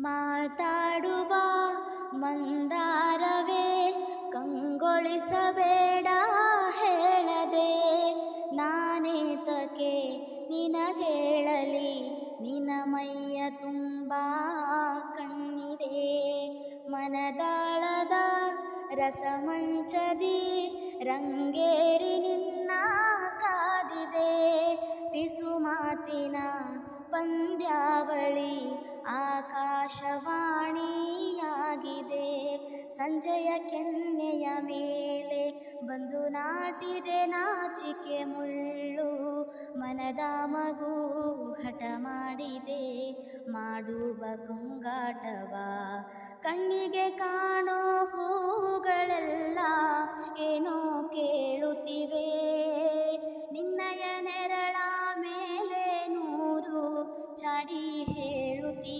ಮಾತಾಡುವ ಮಂದಾರವೇ ಕಂಗೊಳಿಸಬೇಡ ಹೇಳದೆ, ನಾನೇತಕ್ಕೆ ನಿನಗೇಳಲಿ ನಿನ ಮೈಯ ತುಂಬ ಕಣ್ಣಿದೆ. ಮನದಾಳದ ರಸಮಂಚದಿ ರಂಗೇರಿ ನಿನ್ನ ಕಾದಿದೆ, ಪಿಸು ಮಾತಿನ ಪಂದ್ಯಾವಳಿ ಆಕಾಶವಾಣಿಯಾಗಿದೆ. ಸಂಜೆಯ ಕೆನ್ನೆಯ ಮೇಲೆ ಬಂದು ನಾಟಿದೆ ನಾಚಿಕೆ ಮುಳ್ಳು, ಮನದ ಮಗು ಹಠ ಮಾಡಿದೆ ಮಾಡುವ ಕುಂಗಾಟವ. ಕಣ್ಣಿಗೆ ಕಾಣೋ ಹೂಗಳೆಲ್ಲ ಏನೋ ಕೇಳುತ್ತಿವೆ, ನಿನ್ನಯ ನೆರಳ ಮೇಲೆ ನೂರು ಚಾಡಿ